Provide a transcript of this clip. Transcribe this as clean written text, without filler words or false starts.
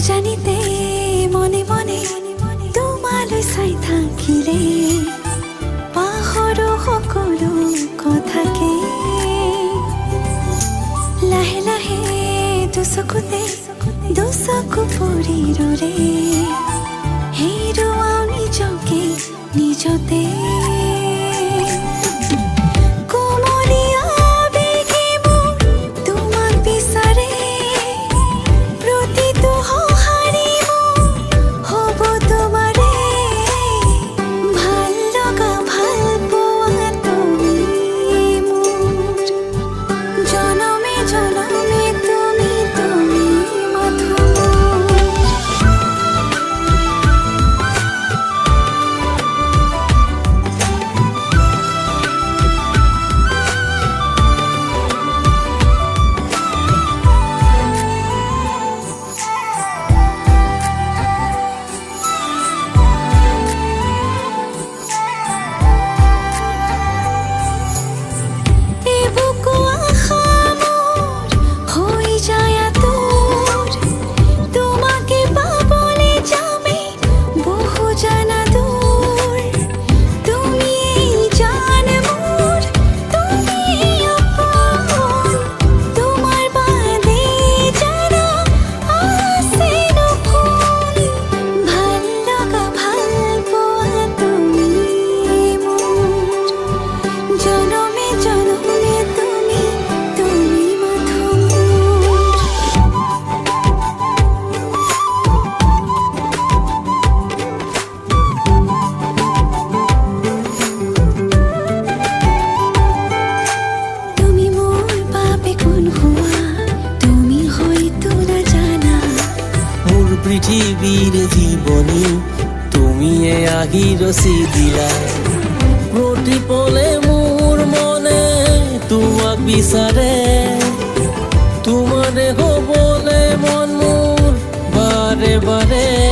জানিতে মনে মনে তোমালৈ চাই থাকিলে পাহৰো সকলো কথাকে লাহে লাহে দুচকুতে দুচকু পৰি ৰৰে হেৰুৱাও নিজকে নিজতে পৃথিবীৰ জীবনী তুমিয়ে আহি ৰচি দিলা প্ৰতি পলে মোৰ মনে তোমাক বিচাৰে তোমাৰে হবলে মন মোৰ বাৰে বাৰে